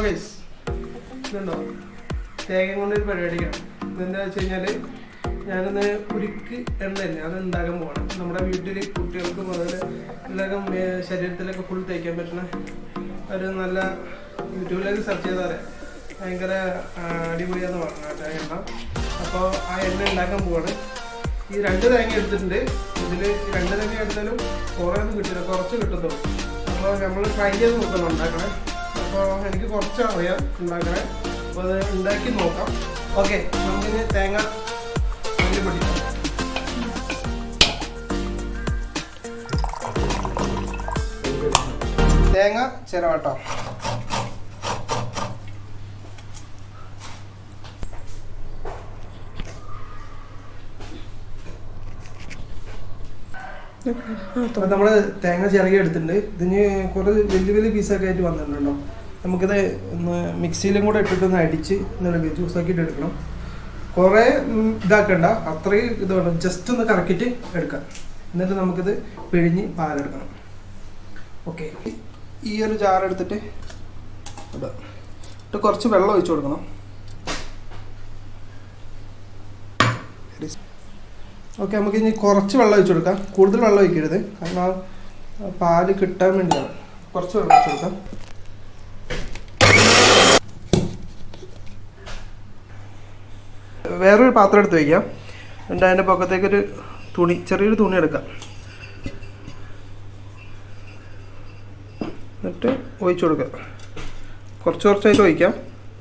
Guys, ഇതുണ്ടോ തേങ്ങ കൊണ്ടൊരു പരിപാടിയാണ്. ഇതെന്താ വെച്ച് കഴിഞ്ഞാൽ ഞാനൊന്ന് ഉരുക്ക് എണ്ണയില്ലേ അത് ഉണ്ടാക്കാൻ പോകണം. നമ്മുടെ വീട്ടിൽ കുട്ടികൾക്കും അതുപോലെ എല്ലാവർക്കും ശരീരത്തിലൊക്കെ ഫുൾ തേക്കാൻ പറ്റുന്ന ഒരു നല്ല യൂട്യൂബിലേക്ക് സെർച്ച് ചെയ്താൽ ഭയങ്കര അടിപൊളിയാന്ന് പറഞ്ഞു കേട്ടോ എണ്ണ. അപ്പോൾ ആ എണ്ണ ഉണ്ടാക്കാൻ പോവാണ്. ഈ 2 തേങ്ങ എടുത്തിട്ടുണ്ട്. ഇതിൽ 2 തേങ്ങ എടുത്താലും കുറേ ഒന്നും കിട്ടില്ല, കുറച്ച് കിട്ടുന്നുള്ളൂ. അപ്പോൾ നമ്മൾ ട്രൈ ചെയ്ത് നോക്കണം ഉണ്ടാക്കണേ. അപ്പോൾ എനിക്ക് കുറച്ച് അറിയാം ഉണ്ടാക്കണേ. അപ്പോൾ അത് ഉണ്ടാക്കി നോക്കാം. ഓക്കെ, നമുക്കിനി തേങ്ങ പൊടിക്കാം. തേങ്ങ ചിരവട്ടോ. അപ്പോൾ നമ്മൾ തേങ്ങ ചിരകി എടുത്തിട്ടുണ്ട്. ഇതിന് കുറേ വലിയ വലിയ പീസൊക്കെ ആയിട്ട് വന്നിട്ടുണ്ടോ. നമുക്കിത് ഒന്ന് മിക്സിയിലും കൂടെ ഇട്ടിട്ടൊന്ന് അടിച്ച് എന്നുള്ള ജ്യൂസാക്കിയിട്ട് എടുക്കണം. കുറേ ഇതാക്കണ്ട, അത്രയും ഇത് വേണം. ജസ്റ്റ് ഒന്ന് കറക്കിയിട്ട് എടുക്കാം. എന്നിട്ട് നമുക്കിത് പിഴിഞ്ഞ് പാലെടുക്കണം. ഓക്കെ, ഈ ഒരു ജാറെടുത്തിട്ട് ഇടാം. എന്നിട്ട് കുറച്ച് വെള്ളം ഒഴിച്ചു കൊടുക്കണം. ഓക്കെ, നമുക്ക് ഇനി കുറച്ച് വെള്ളം ഒഴിച്ചു കൊടുക്കാം. കൂടുതൽ വെള്ളം ഒഴിക്കരുത്, കാരണം ആ പാല് കിട്ടാൻ വേണ്ടിയാണ്. കുറച്ച് വെള്ളം ഒഴിച്ചു കൊടുക്കാം. വേറൊരു പാത്രം എടുത്ത് വയ്ക്കാം. എന്നിട്ട് അതിൻ്റെ പക്കത്തേക്കൊരു തുണി, ചെറിയൊരു തുണി എടുക്കാം. എന്നിട്ട് ഒഴിച്ചു കൊടുക്കാം. കുറച്ച് കുറച്ചായിട്ട് ഒഴിക്കാം.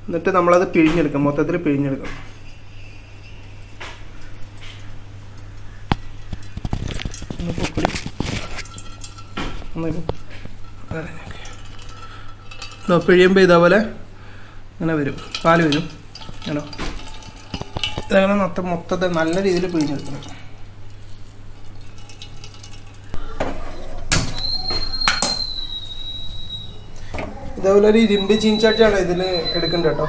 എന്നിട്ട് നമ്മളത് പിഴിഞ്ഞെടുക്കാം, മൊത്തത്തിൽ പിഴിഞ്ഞെടുക്കാം. പിഴിയുമ്പോൾ ഇതേപോലെ ഇങ്ങനെ വരും, പാല് വരും. ആണോ, ഇതങ്ങനെ മൊത്തത്തിൽ നല്ല രീതിയിൽ പിഴിഞ്ഞെടുക്കണം. ഇതേപോലെ ഒരു ഇരുമ്പ് ചീൻചട്ടിയാണ് ഇതിൽ എടുക്കേണ്ടത് കേട്ടോ.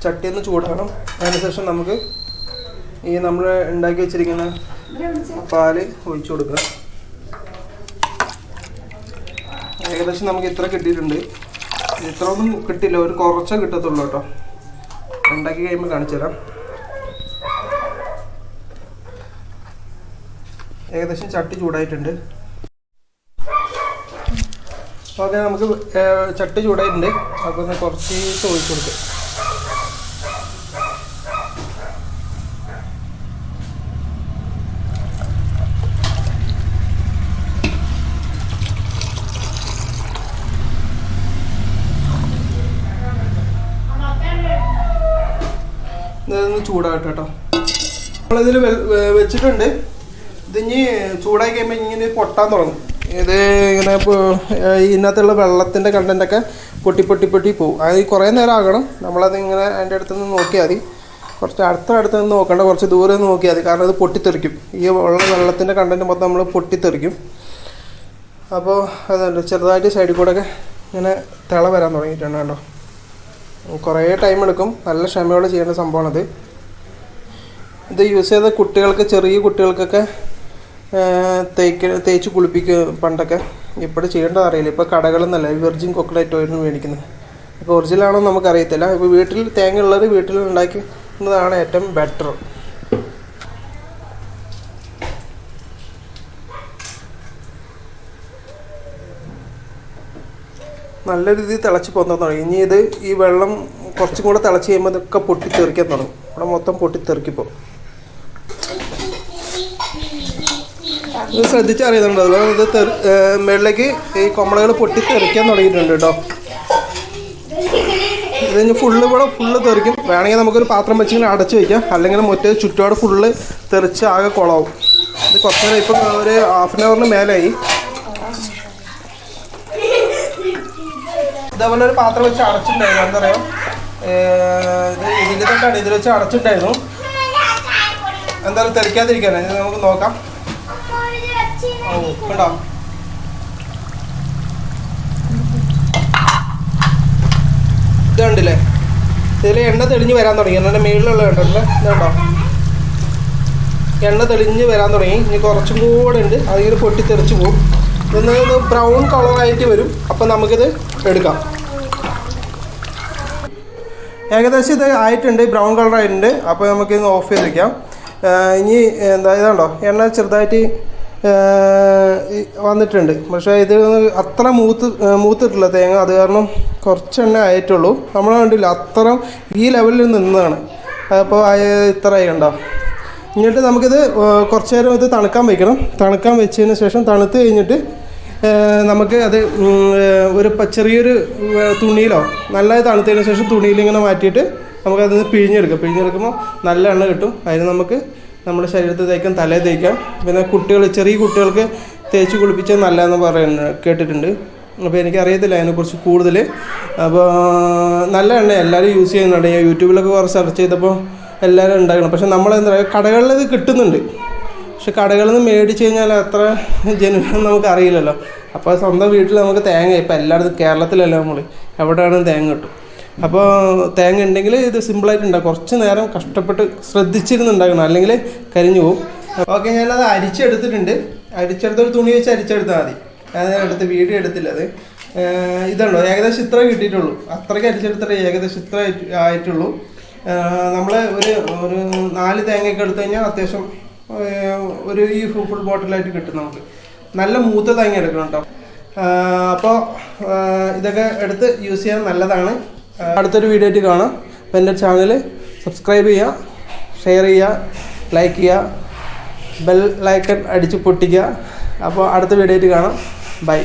ചട്ടി ഒന്ന് ചൂടാക്കണം. അതിനുശേഷം നമുക്ക് ഈ നമ്മൾ ഉണ്ടാക്കി വെച്ചിരിക്കുന്ന പാല് ഒഴിച്ചു കൊടുക്കുക. ഏകദേശം നമുക്ക് ഇത്ര കിട്ടിയിട്ടുണ്ട്. ഇത്ര ഒന്നും കിട്ടില്ല, ഒരു കുറച്ചേ കിട്ടത്തുള്ളൂ കേട്ടോ. ഉണ്ടാക്കി കഴിയുമ്പോൾ കാണിച്ചു തരാം. ഏകദേശം ചട്ടി ചൂടായിട്ടുണ്ട്. ഓക്കെ, നമുക്ക് ചട്ടി ചൂടായിട്ടുണ്ട്. അപ്പോൾ ഒന്ന് കുറച്ച് ഒഴിച്ചു കൊടുക്കുക. ഇതൊന്ന് ചൂടാകട്ടെ കേട്ടോ. നമ്മളിതിൽ വെച്ചിട്ടുണ്ട്. ഇതിഞ്ഞ് ചൂടായി കഴിയുമ്പോൾ ഇങ്ങനെ പൊട്ടാൻ തുടങ്ങും. ഇത് ഇങ്ങനെ ഇതിനകത്തുള്ള വെള്ളത്തിൻ്റെ കണ്ടൻറ്റൊക്കെ പൊട്ടി പോകും. അത് കുറേ നേരം ആകണം. നമ്മളത് ഇങ്ങനെ അതിൻ്റെ അടുത്തുനിന്ന് നോക്കിയാൽ മതി. കുറച്ച് അടുത്ത് നിന്ന് നോക്കണ്ട, കുറച്ച് ദൂരെ നിന്ന് നോക്കിയാൽ മതി. കാരണം അത് പൊട്ടിത്തെറിക്കും. ഈ വെള്ളത്തിൻ്റെ കണ്ടൻറ്റ് മൊത്തം നമ്മൾ പൊട്ടിത്തെറിക്കും. അപ്പോൾ അതുണ്ട്, ചെറുതായിട്ട് സൈഡിൽ കൂടെ ഒക്കെ ഇങ്ങനെ തിള വരാൻ തുടങ്ങിയിട്ടുണ്ട് കേട്ടോ. കുറേ ടൈം എടുക്കും. നല്ല ക്ഷമയോടെ ചെയ്യേണ്ട സംഭവമാണത്. ഇത് യൂസ് ചെയ്ത കുട്ടികൾക്ക്, ചെറിയ കുട്ടികൾക്കൊക്കെ തേച്ച് കുളിപ്പിക്കുക പണ്ടൊക്കെ. ഇപ്പോൾ ചെയ്യേണ്ടത് അറിയില്ല. ഇപ്പോൾ കടകളിൽ നിന്നല്ല വെർജിൻ കോക്കനട്ട് ഓയിലിന് മേടിക്കുന്നത്. അപ്പോൾ ഒറിജിനലാണോ നമുക്കറിയത്തില്ല. ഇപ്പോൾ വീട്ടിൽ തേങ്ങ ഉള്ളത് വീട്ടിൽ ഉണ്ടാക്കുന്നതാണ് ഏറ്റവും ബെറ്റർ. നല്ല രീതിയിൽ തിളച്ച് പോകാൻ തുടങ്ങി. ഇനി ഇത് ഈ വെള്ളം കുറച്ചും കൂടെ തിളച്ച് കഴിയുമ്പോൾ ഇതൊക്കെ പൊട്ടിത്തെറിക്കാൻ തുടങ്ങും. ഇവിടെ മൊത്തം പൊട്ടിത്തെറിക്കിപ്പോൾ. ഇത് ശ്രദ്ധിച്ചറിയുന്നുണ്ടോ? ഇത് മേളിലേക്ക് ഈ കൊമ്പളകൾ പൊട്ടിത്തെറിക്കാൻ തുടങ്ങിയിട്ടുണ്ട് കേട്ടോ. ഇതിന് ഫുള്ള് തെറിക്കും. വേണമെങ്കിൽ നമുക്കൊരു പാത്രം വെച്ചിങ്ങനെ അടച്ച് വയ്ക്കാം. അല്ലെങ്കിൽ മറ്റേ ചുറ്റോടെ ഫുള്ള് തെറിച്ച് ആകെ കുളമാവും. ഇത് കുറച്ച് നേരം ഇപ്പം ഒരു ഹാഫ് ആൻ അവറിന് മേലായി. ഇതേപോലെ ഒരു പാത്രം വെച്ച് അടച്ചിട്ടുണ്ടായിരുന്നു. എന്താ പറയുക, ഇതിൻ്റെ തൊട്ടാണ് ഇതിൽ വെച്ച് അടച്ചിട്ടുണ്ടായിരുന്നു. എന്തായാലും തെറിക്കാതിരിക്കാനാണ്. ഇത് നമുക്ക് നോക്കാം. ഓ കണ്ടോ, ഇത് കണ്ടില്ലേ? ഇതിൽ എണ്ണ തെളിഞ്ഞ് വരാൻ തുടങ്ങി. എണ്ണ മേളിലുള്ള കണ്ടല്ലേ, ഇത് കണ്ടോ, എണ്ണ തെളിഞ്ഞ് വരാൻ തുടങ്ങി. ഇനി കുറച്ചും കൂടെ ഉണ്ട്, അതിൽ പൊട്ടിത്തെറിച്ച് പോകും. ഇതൊന്ന് ബ്രൗൺ കളറായിട്ട് വരും. അപ്പം നമുക്കിത് എടുക്കാം. ഏകദേശം ഇത് ആയിട്ടുണ്ട്, ബ്രൗൺ കളറായിട്ടുണ്ട്. അപ്പോൾ നമുക്കിന്ന് ഓഫ് ചെയ്ത് വയ്ക്കാം. ഇനി എന്താ ഇതാണ്ടോ എണ്ണ ചെറുതായിട്ട് വന്നിട്ടുണ്ട്. പക്ഷേ ഇത് അത്ര മൂത്തിട്ടില്ല തേങ്ങ, അത് കാരണം കുറച്ച് എണ്ണ ആയിട്ടുള്ളൂ. നമ്മൾ കണ്ടില്ല അത്ര ഈ ലെവലിൽ നിന്നതാണ്. അപ്പോൾ ഇത്രയായി കണ്ടോ. എന്നിട്ട് നമുക്കിത് കുറച്ച് നേരം ഇത് തണുക്കാൻ വയ്ക്കണം. തണുക്കാൻ വെച്ചതിന് ശേഷം തണുത്ത് കഴിഞ്ഞിട്ട് നമുക്ക് അത് ഒരു ചെറിയൊരു തുണിയിലോ നല്ലത് തണുത്തതിന് ശേഷം തുണിയിൽ ഇങ്ങനെ മാറ്റിയിട്ട് നമുക്കത് പിഴിഞ്ഞെടുക്കാം. പിഴിഞ്ഞെടുക്കുമ്പോൾ നല്ല എണ്ണ കിട്ടും. അതിന് നമുക്ക് നമ്മുടെ ശരീരത്തിൽ തേക്കാം, തലയിൽ തേക്കാം. പിന്നെ ചെറിയ കുട്ടികൾക്ക് തേച്ച് കുളിപ്പിച്ചാൽ നല്ലതെന്ന് പറയുന്നത് കേട്ടിട്ടുണ്ട്. അപ്പോൾ എനിക്കറിയത്തില്ല അതിനെക്കുറിച്ച് കൂടുതൽ. അപ്പോൾ നല്ല എണ്ണ എല്ലാവരും യൂസ് ചെയ്യുന്നുണ്ട്. ഞാൻ യൂട്യൂബിലൊക്കെ കുറച്ച് സെർച്ച് ചെയ്തപ്പോൾ എല്ലാവരും ഉണ്ടാക്കണം. പക്ഷെ നമ്മളെന്താ പറയുക, കടകളിൽ ഇത് കിട്ടുന്നുണ്ട്. പക്ഷെ കടകളിൽ നിന്ന് മേടിച്ച് കഴിഞ്ഞാൽ അത്ര ജനുവൻ നമുക്ക് അറിയില്ലല്ലോ. അപ്പോൾ സ്വന്തം വീട്ടിൽ നമുക്ക് തേങ്ങ ഇപ്പോൾ എല്ലായിടത്തും കേരളത്തിലല്ല, നമ്മൾ എവിടെയാണെങ്കിലും തേങ്ങ കിട്ടും. അപ്പോൾ തേങ്ങ ഉണ്ടെങ്കിൽ ഇത് സിമ്പിളായിട്ട് ഉണ്ടാകും. കുറച്ച് നേരം കഷ്ടപ്പെട്ട് ശ്രദ്ധിച്ചിരുന്നുണ്ടാക്കണം, അല്ലെങ്കിൽ കരിഞ്ഞു പോകും. ഓക്കെ, ഞാനത് അരിച്ചെടുത്തിട്ടുണ്ട്. അരിച്ചെടുത്തൊരു തുണി വെച്ച് അരിച്ചെടുത്താൽ മതി. ഞാൻ വീഡിയോ എടുത്തില്ല. അത് ഇതുണ്ടോ ഏകദേശം ഇത്ര കിട്ടിയിട്ടുള്ളൂ. അത്രയ്ക്ക് അരിച്ചെടുത്തിട്ട് ഏകദേശം ഇത്ര ആയിട്ടുള്ളൂ. നമ്മൾ ഒരു 4 തേങ്ങയൊക്കെ എടുത്തു കഴിഞ്ഞാൽ അത്യാവശ്യം ഈ ഫുൾ ബോട്ടിലായിട്ട് കിട്ടും. നമുക്ക് നല്ല മൂത്ത തേങ്ങ എടുക്കണം കേട്ടോ. അപ്പോൾ ഇതൊക്കെ എടുത്ത് യൂസ് ചെയ്യാൻ നല്ലതാണ്. അടുത്തൊരു വീഡിയോ ആയിട്ട് കാണാം. അപ്പോൾ എൻ്റെ ചാനൽ സബ്സ്ക്രൈബ് ചെയ്യുക, ഷെയർ ചെയ്യുക, ലൈക്ക് ചെയ്യുക, ബെൽ ലൈക്കൺ അടിച്ച് പൊട്ടിക്കുക. അപ്പോൾ അടുത്ത വീഡിയോ ആയിട്ട് കാണാം. ബൈ.